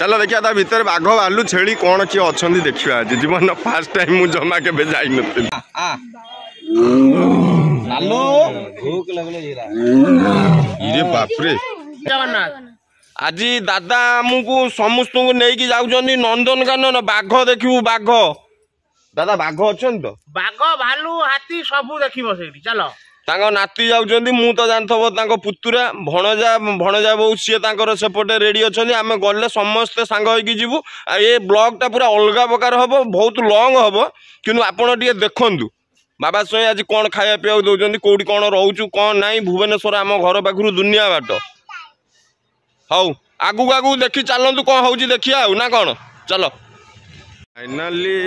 चलो देखिए ता भितर बाघ भालू छेली कौन किए अच्छा देखा आज जीवन फास्ट टाइम मुझे जमा के जाई नथि इरे बाप रे आज दादा आमको समस्त को नहीं जाऊँ नंदनकानन बाघ देखू बाघ दादा बाघ अच्छा तो बाघ भालू हाथी सब देखिबो सेठी चलो तांको नाती जाउछन्ती मु तो जानथबो तांको पुतुरा भणजा बहु सी सेपटे रेडी अच्छा आम गले समस्ते सांग होइकी जीवु आ ये ब्लॉगटा पूरा अलग प्रकार हम बहुत लंग हम किंतु आपण टिके देखंतु बाबा स्वयं आज कौन खाया पीया दौरान कौटी कौन रोचु कौन ना भुवनेश्वर आम घर पाखु दुनिया बाट हौ आगु आगु देखी चलतु कौन हो देखिया ना कौन चलो फाइनाली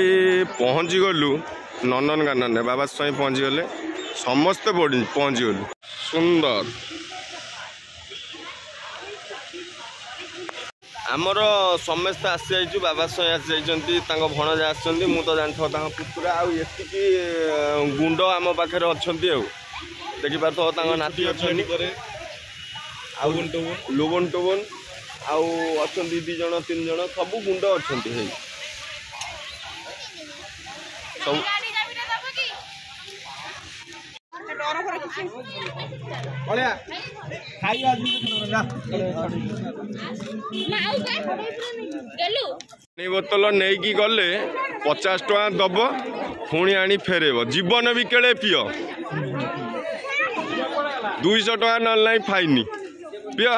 पहुँची गलु नंदनकानन बाबा स्वयं पहुँची गले समस्ते पहुँची गलु सुंदर आमर समस्ते आसी जाइछु बाबा स्वयं आसी जाइछन्ती तांको भणजा आछन्ती मु तो जानथो तांको पुतुरा आ एतिकी गुंड आम पाखे अछन्ती आ देखि पाथो तांको नाती अछन्ती आ लुबन टुबन आउ अछन्ती 2 जण 3 जण सब गुंड अछन्ती हे सब बोतल नहीं कि गले 50 टका दब पुणी आनी फेरेब जीवन बिकेले पिय 200 टका ना फाइन पिय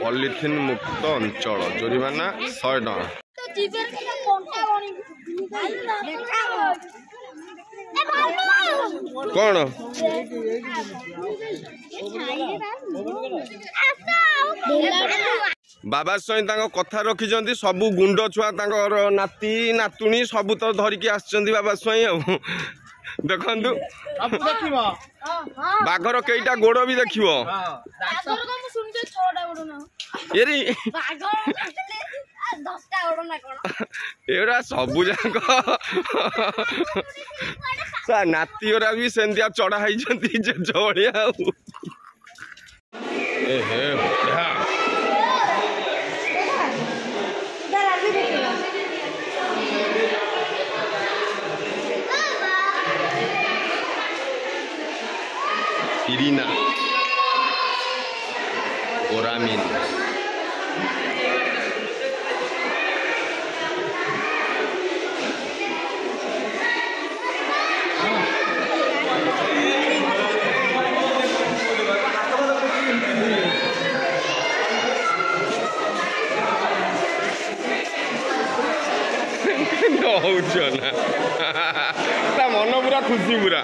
पॉलिथिन मुक्त अंचल जोरिमाना 100 टका कौन बाबा स्वयं कथा रखी सबू गुंड छुआ नाती नातुणी सबू तो धरिकी आसचंदी बाबा स्वयं देखु बाघर कईटा गोड़ भी देख एरा सबू जाक नाती ओरा भी सेंदिया चढ़ा जलिया इरीना ओरामिन मन पूरा खुशी पूरा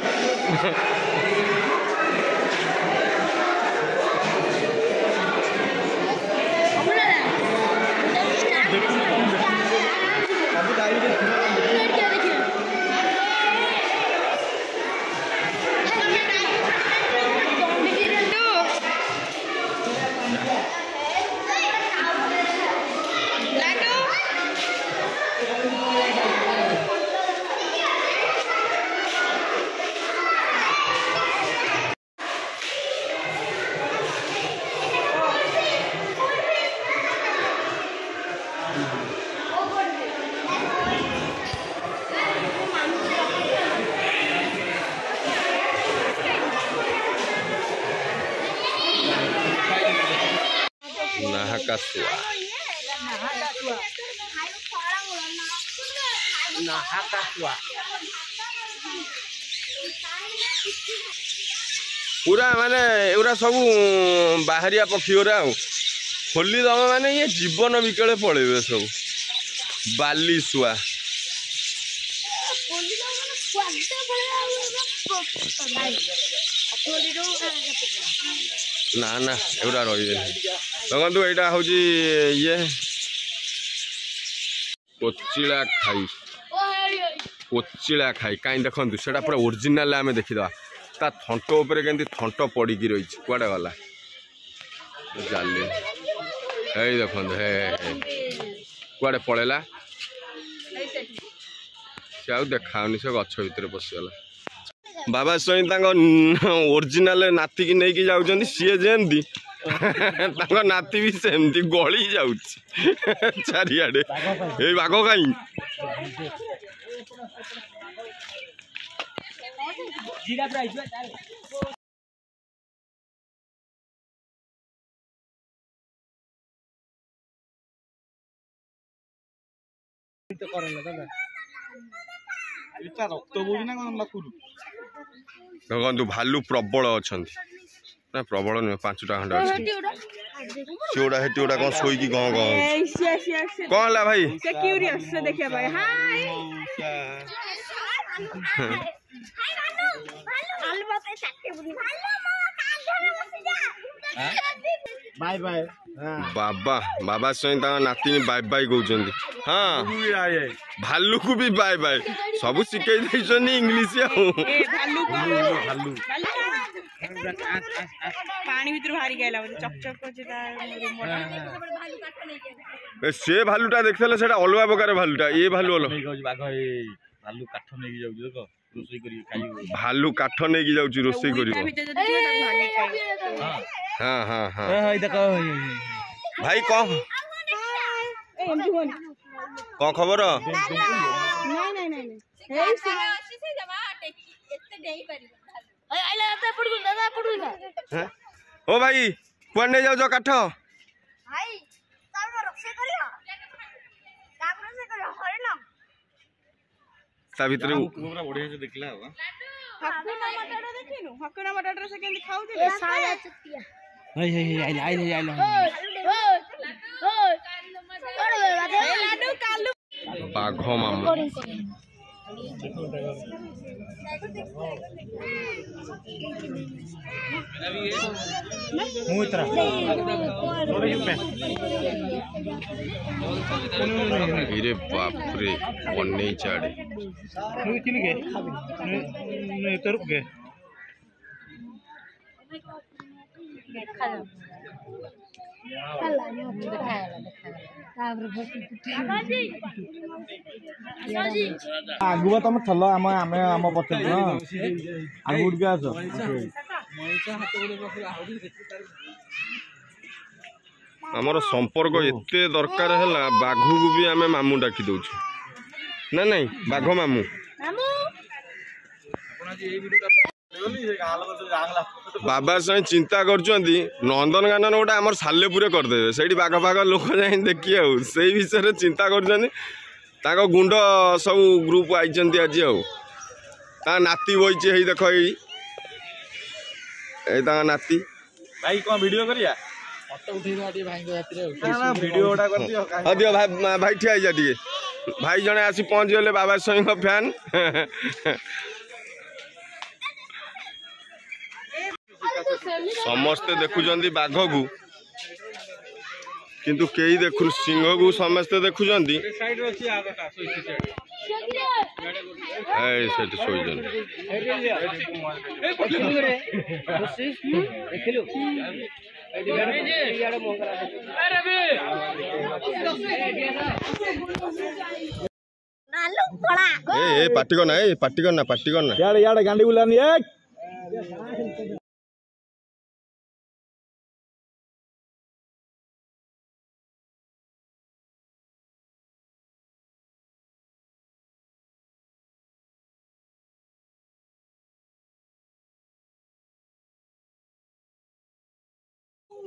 पूरा माने एरा सब बाहरिया पक्षी गुरा खोली दम माने ये जीवन बिकले पड़े सब बाली शुआ ना ना एरा रही देखु यहाँ हूँ ये कोचिला खाई कहीं देखु से पूरा ओरिजिनाल आम देखीदा ता थंट उपर के थंट पड़ी रही कड़े गला जाली देख कड़े पड़ेला सी आ देखा से गछ भितर पशिगला बाबा स्वाई ओरिजिनल नाती की नहीं जाऊँ सी जमी नाती भी सेमती गली जाऊँ चारिआडे ए बाघ कहीं देखु भालू प्रबल अच्छा ना प्रबल नुहे 5टा खंडे सीगुड़ा हेटी गुड़ा कौन शोकी गँ गँ कौन है भाई बाय बाय बाबा बाबा सहित नाती बाय बाय कहते हाँ भालू को भी बाय बाय सब शिखे इंग्लीश पानी भीतर बाहरी गला चकचक से भालूटा देखते से अलग प्रकार भालूटा ये भालू अलग भालू काठ नहीं जाऊ रोसई करी भालू काठ नहीं जाऊँ रोसई कर हाँ हाँ हाँ भाई कौन खबर ओ भाई कुआ नहीं जाऊ काठ ता भीतर बढ़िया से देखला हकुना मटाटर से केंदी खाउथिले साला चुतिया बाघ मामा अरे बाप रे पन्नी चाड़े आगुआ तुम थल आम आम आम पचल आगु के आस आमर संपर्क एते दरकार है बाघ को भी आम मामू डाकी दौ ना नहीं बाघ मामू बाबा से चिंता कर नंदनकानन गोटे आम सालेपुर करदे से बाघ फाघ लोक जाए देखिए से विषय चिंता कर गुंड सब ग्रुप आई आज आ नाती बही देख नाती भाई कौन वीडियो करिया हाँ दियो भाई भाई ठिया टे भाई जड़े आसी पहुँच गले बाबा स्वाई फैन समस्ते देखुं बाघ को किंतु कई देखु सिंह को समस्ते देखुं पार्टी करना यार गांडी बुलानी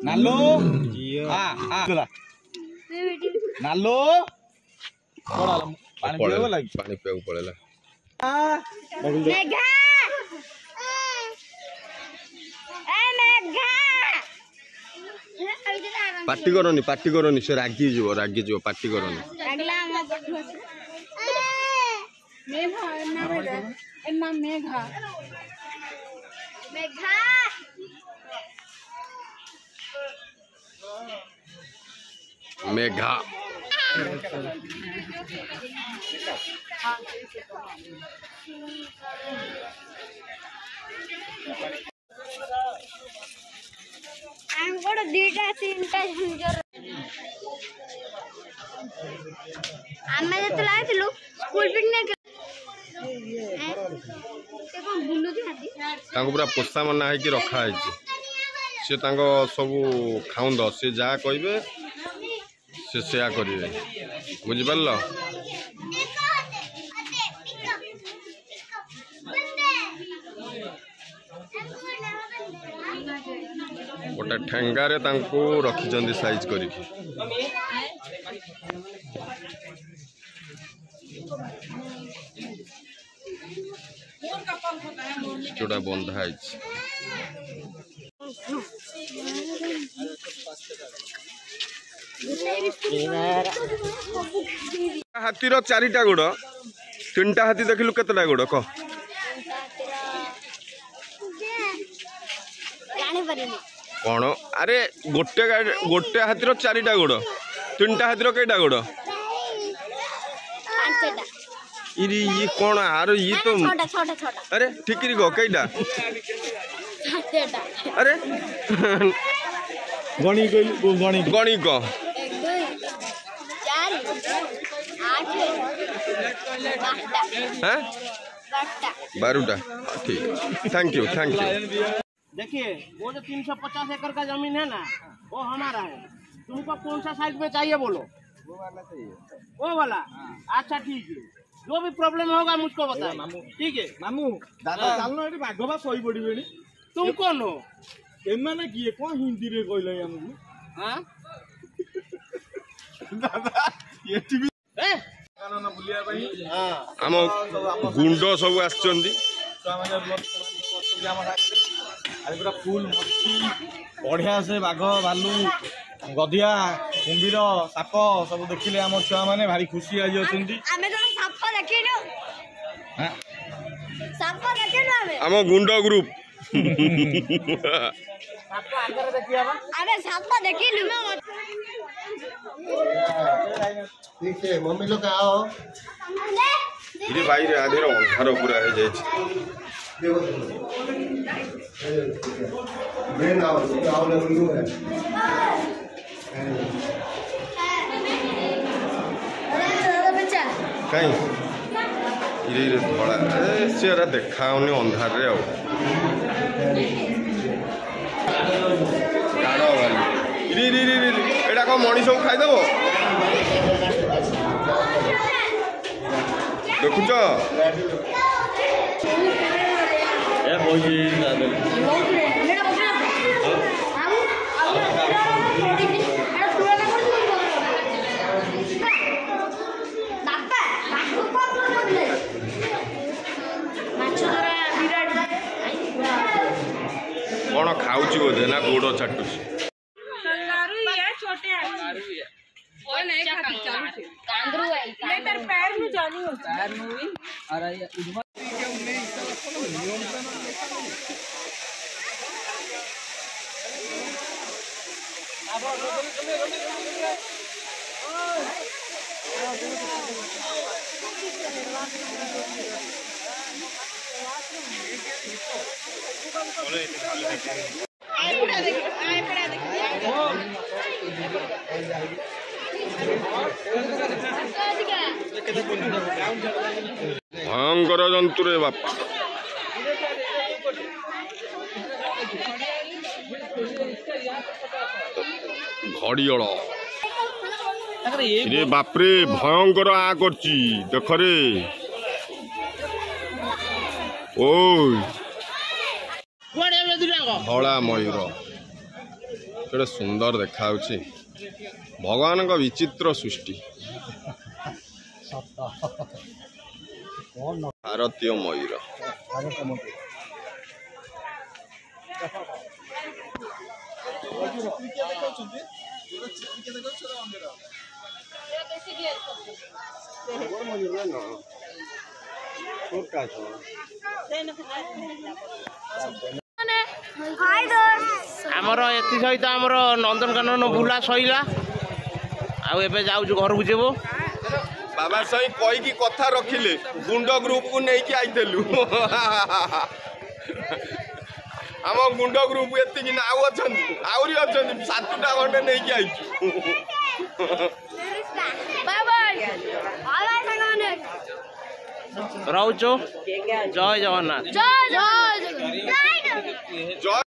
नालो नालो पानी पे पड़ेला पार्टी करनी से रागी जीव पार्टी करनी मेघा दीटा तीनटा स्कूल पिकनिक बुलू पूरा पोषा मना है रखाई सी सब खाऊंद सी जहाँ कहे से करेंगे बुझिपार गोटे ठेंगारे रखी साइज करके जोड़ा बंधा है हाथीर 4टा गोड़ 3टा हाथी देखिलु केतटा गोड़ कह कौन अरे गोटे हाथीर 4टा गोड़ 3टा हाथीर कईटा गोड़ ये कौन आर ये तो अरे ठीक कह कईटा अरे गणी कह 12टा ठीक थैंक यू देखिए वो जो 350 एकड़ का जमीन है ना वो हमारा है। तुमको कौन सा साइज में चाहिए बोलो? वो वाला चाहिए। वो वाला? अच्छा ठीक है, जो भी प्रॉब्लम होगा मुझको बताइए। ठीक है मामू दादा चलनो एटी बागबा सही पड़िबेनी। तुम कौन हो? एमाने किए कोन हिंदी रे कहले हमकु? हां दादा एटी भी कानना बुलिया भाई। हां हम गुंड सब आछचंदी सामान्य ब्लॉक आज पूरा फुल मछली बढ़िया से बाघ भालू गधिया कुंभीर साप सब देखिले आम छुआ मैंने भारी खुशी आज आम गुंड ग्रुप मम्मी लोग आओ भाई रे आधे अंधार पूरा है जाए कहीं धड़ा सी देखा अंधार रे एटा कौन मनीष खाईदेव देखुच कौन खाऊची बोधे ना गोड़ चाटुची भयंकर जंतु रे बापा घड़ियल रे बापरे भयंकर आ करची देख रे ओ धला मयूर केड़े सुंदर देखा भगवान का विचित्र सृष्टि भारतीय मयूर आमर एथि सहित आमर नंदनकानन बुला सईला आउ एबे जाउछु घर को जेबो बाबा सही कई की कथा रखिले गुंड ग्रुप को नहीं कि आइतेलु आम गुंड ग्रुप एति ना आउ अछन आउरी अछन 7टा घंटे नहीं कि आइछु बाबा आला संगने रहउछु जय जगन्नाथ जय जय জয়